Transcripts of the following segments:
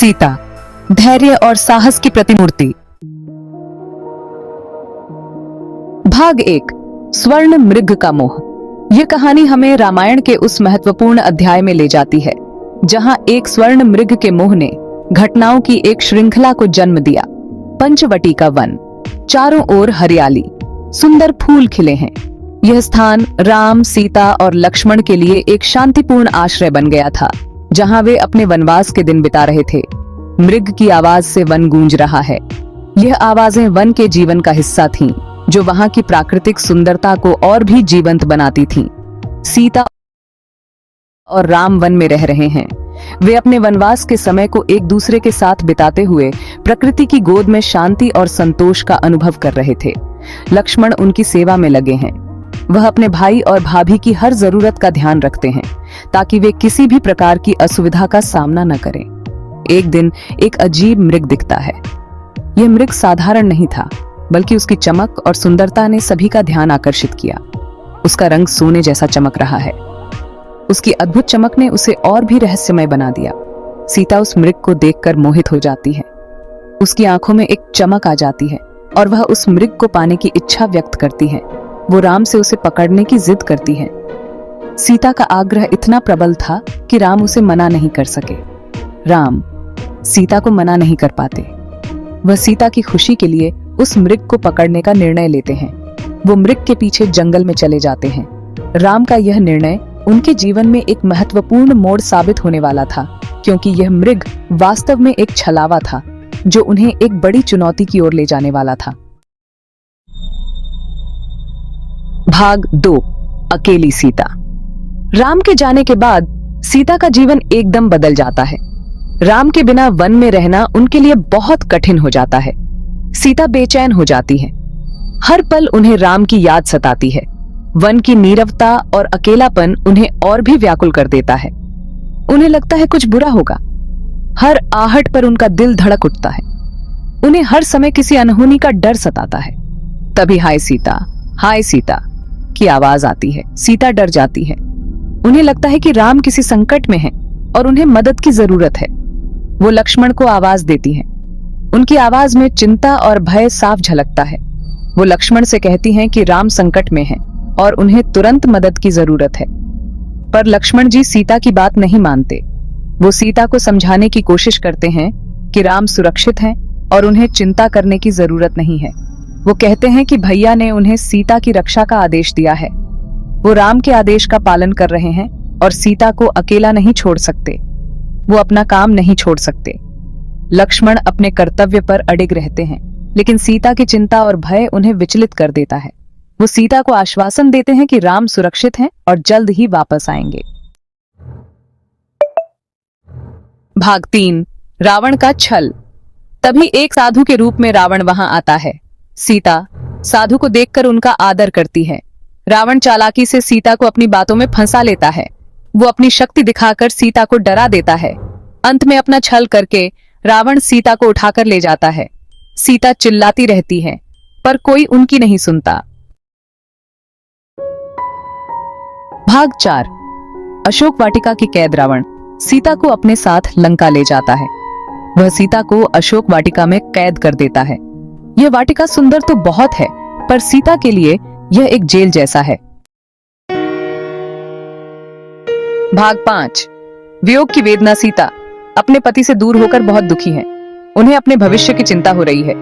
सीता, धैर्य और साहस की प्रतिमूर्ति। भाग 1, स्वर्ण मृग का मोह। यह कहानी हमें रामायण के उस महत्वपूर्ण अध्याय में ले जाती है जहां एक स्वर्ण मृग के मोह ने घटनाओं की एक श्रृंखला को जन्म दिया। पंचवटी का वन, चारों ओर हरियाली, सुंदर फूल खिले हैं। यह स्थान राम, सीता और लक्ष्मण के लिए एक शांतिपूर्ण आश्रय बन गया था, जहां वे अपने वनवास के दिन बिता रहे थे। मृग की आवाज से वन गूंज रहा है। यह आवाजें वन के जीवन का हिस्सा थीं, जो वहां की प्राकृतिक सुंदरता को और भी जीवंत बनाती थीं। सीता और राम वन में रह रहे हैं। वे अपने वनवास के समय को एक दूसरे के साथ बिताते हुए प्रकृति की गोद में शांति और संतोष का अनुभव कर रहे थे। लक्ष्मण उनकी सेवा में लगे हैं। वह अपने भाई और भाभी की हर जरूरत का ध्यान रखते हैं ताकि वे किसी भी प्रकार की असुविधा का सामना न करें। एक दिन एक अजीब मृग दिखता है। यह मृग साधारण नहीं था, बल्कि उसकी चमक और सुंदरता ने सभी का ध्यान आकर्षित किया। उसका रंग सोने जैसा चमक रहा है। उसकी अद्भुत चमक ने उसे और भी रहस्यमय बना दिया। सीता उस मृग को देखकर मोहित हो जाती है। उसकी आंखों में एक चमक आ जाती है और वह उस मृग को पाने की इच्छा व्यक्त करती है। वो राम से उसे पकड़ने की जिद करती है। सीता का आग्रह इतना प्रबल था कि राम उसे मना नहीं कर सके। राम सीता को मना नहीं कर पाते। वह सीता की खुशी के लिए उस मृग को पकड़ने का निर्णय लेते हैं। वो मृग के पीछे जंगल में चले जाते हैं। राम का यह निर्णय उनके जीवन में एक महत्वपूर्ण मोड़ साबित होने वाला था, क्योंकि यह मृग वास्तव में एक छलावा था जो उन्हें एक बड़ी चुनौती की ओर ले जाने वाला था। भाग 2, अकेली सीता। राम के जाने के बाद सीता का जीवन एकदम बदल जाता है। राम के बिना वन में रहना उनके लिए बहुत कठिन हो जाता है। सीता बेचैन हो जाती है। हर पल उन्हें राम की याद सताती है। वन की नीरवता और अकेलापन उन्हें और भी व्याकुल कर देता है। उन्हें लगता है कुछ बुरा होगा। हर आहट पर उनका दिल धड़क उठता है। उन्हें हर समय किसी अनहोनी का डर सताता है। तभी हाय सीता की आवाज आती है। सीता डर जाती है। उन्हें लगता है कि राम किसी संकट में हैं और उन्हें मदद की जरूरत है। वो लक्ष्मण को आवाज देती हैं। उनकी आवाज में चिंता और भय साफ झलकता है। वो लक्ष्मण से कहती हैं कि राम संकट में हैं और उन्हें तुरंत मदद की जरूरत है। पर लक्ष्मण जी सीता की बात नहीं मानते। वो सीता को समझाने की कोशिश करते हैं कि राम सुरक्षित हैं और उन्हें चिंता करने की जरूरत नहीं है। वो कहते हैं कि भैया ने उन्हें सीता की रक्षा का आदेश दिया है। वो राम के आदेश का पालन कर रहे हैं और सीता को अकेला नहीं छोड़ सकते। वो अपना काम नहीं छोड़ सकते। लक्ष्मण अपने कर्तव्य पर अडिग रहते हैं, लेकिन सीता की चिंता और भय उन्हें विचलित कर देता है। वो सीता को आश्वासन देते हैं कि राम सुरक्षित हैं और जल्द ही वापस आएंगे। भाग 3, रावण का छल। तभी एक साधु के रूप में रावण वहां आता है। सीता साधु को देखकर उनका आदर करती है। रावण चालाकी से सीता को अपनी बातों में फंसा लेता है। वो अपनी शक्ति दिखाकर सीता को डरा देता है। अंत में अपना छल करके रावण सीता को उठाकर ले जाता है। सीता चिल्लाती रहती है, पर कोई उनकी नहीं सुनता। भाग 4, अशोक वाटिका की कैद। रावण सीता को अपने साथ लंका ले जाता है। वह सीता को अशोक वाटिका में कैद कर देता है। यह वाटिका सुंदर तो बहुत है, पर सीता के लिए यह एक जेल जैसा है। भाग 5, वियोग की वेदना। सीता अपने पति से दूर होकर बहुत दुखी है। उन्हें अपने भविष्य की चिंता हो रही है।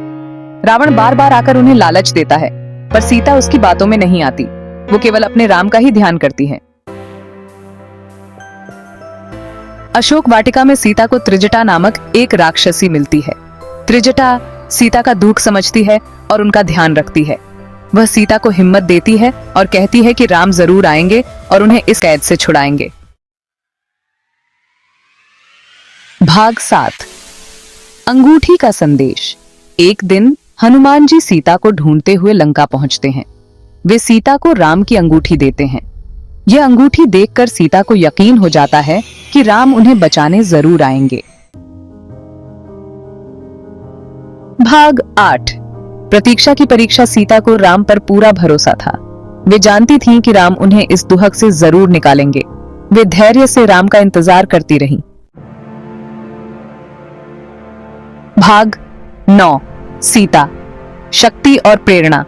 रावण बार बार आकर उन्हें लालच देता है, पर सीता उसकी बातों में नहीं आती। वो केवल अपने राम का ही ध्यान करती है। अशोक वाटिका में सीता को त्रिजटा नामक एक राक्षसी मिलती है। त्रिजटा सीता का दुख समझती है और उनका ध्यान रखती है। वह सीता को हिम्मत देती है और कहती है कि राम जरूर आएंगे और उन्हें इस कैद से छुड़ाएंगे। भाग 7, अंगूठी का संदेश। एक दिन हनुमान जी सीता को ढूंढते हुए लंका पहुंचते हैं। वे सीता को राम की अंगूठी देते हैं। यह अंगूठी देखकर सीता को यकीन हो जाता है कि राम उन्हें बचाने जरूर आएंगे। भाग 8, प्रतीक्षा की परीक्षा। सीता को राम पर पूरा भरोसा था। वे जानती थीं कि राम उन्हें इस दुहक से जरूर निकालेंगे। वे धैर्य से राम का इंतजार करती रहीं। भाग 9 सीता, शक्ति और प्रेरणा।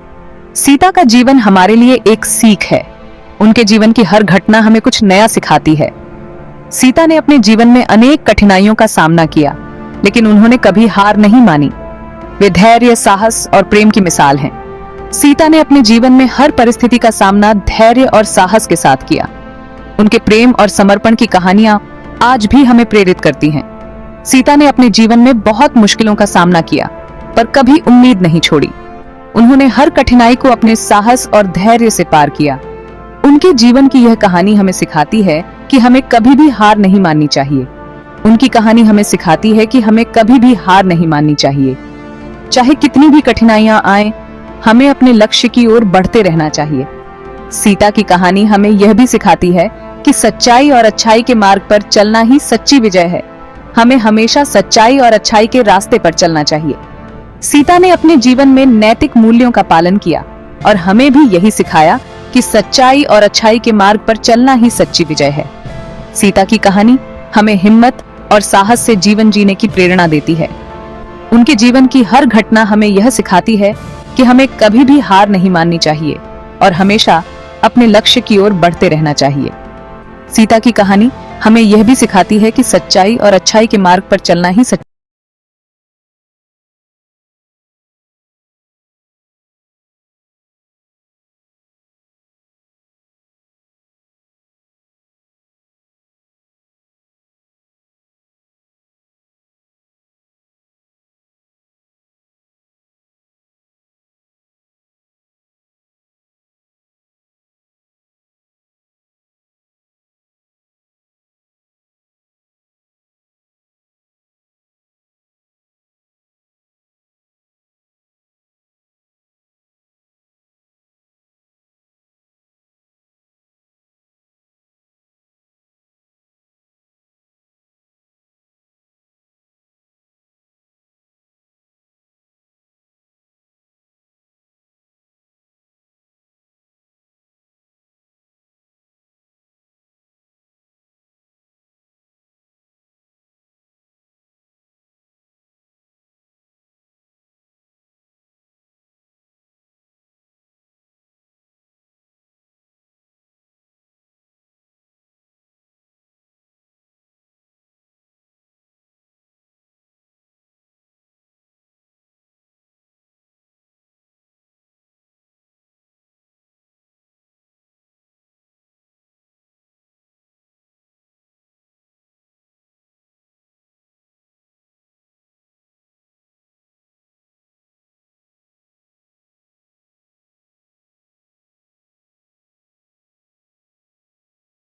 सीता का जीवन हमारे लिए एक सीख है। उनके जीवन की हर घटना हमें कुछ नया सिखाती है। सीता ने अपने जीवन में अनेक कठिनाइयों का सामना किया, लेकिन उन्होंने कभी हार नहीं मानी। वे धैर्य, साहस और प्रेम की मिसाल हैं। सीता ने अपने जीवन में हर परिस्थिति का सामना धैर्य और साहस के साथ किया। उनके प्रेम और समर्पण की कहानियां आज भी हमें प्रेरित करती हैं। सीता ने अपने जीवन में बहुत मुश्किलों का सामना किया, पर कभी उम्मीद नहीं छोड़ी। उन्होंने हर कठिनाई को अपने साहस और धैर्य से पार किया। उनके जीवन की यह कहानी हमें सिखाती है कि हमें कभी भी हार नहीं माननी चाहिए। उनकी कहानी हमें सिखाती है कि हमें कभी भी हार नहीं माननी चाहिए। चाहे कितनी भी कठिनाइयां आए, हमें अपने लक्ष्य की ओर बढ़ते रहना चाहिए। सीता की कहानी हमें यह भी सिखाती है कि सच्चाई और अच्छाई के मार्ग पर चलना ही सच्ची विजय है। हमें हमेशा सच्चाई और अच्छाई के रास्ते पर चलना चाहिए। सीता ने अपने जीवन में नैतिक मूल्यों का पालन किया और हमें भी यही सिखाया कि सच्चाई और अच्छाई के मार्ग पर चलना ही सच्ची विजय है। सीता की कहानी हमें हिम्मत और साहस से जीवन जीने की प्रेरणा देती है। उनके जीवन की हर घटना हमें यह सिखाती है कि हमें कभी भी हार नहीं माननी चाहिए और हमेशा अपने लक्ष्य की ओर बढ़ते रहना चाहिए। सीता की कहानी हमें यह भी सिखाती है कि सच्चाई और अच्छाई के मार्ग पर चलना ही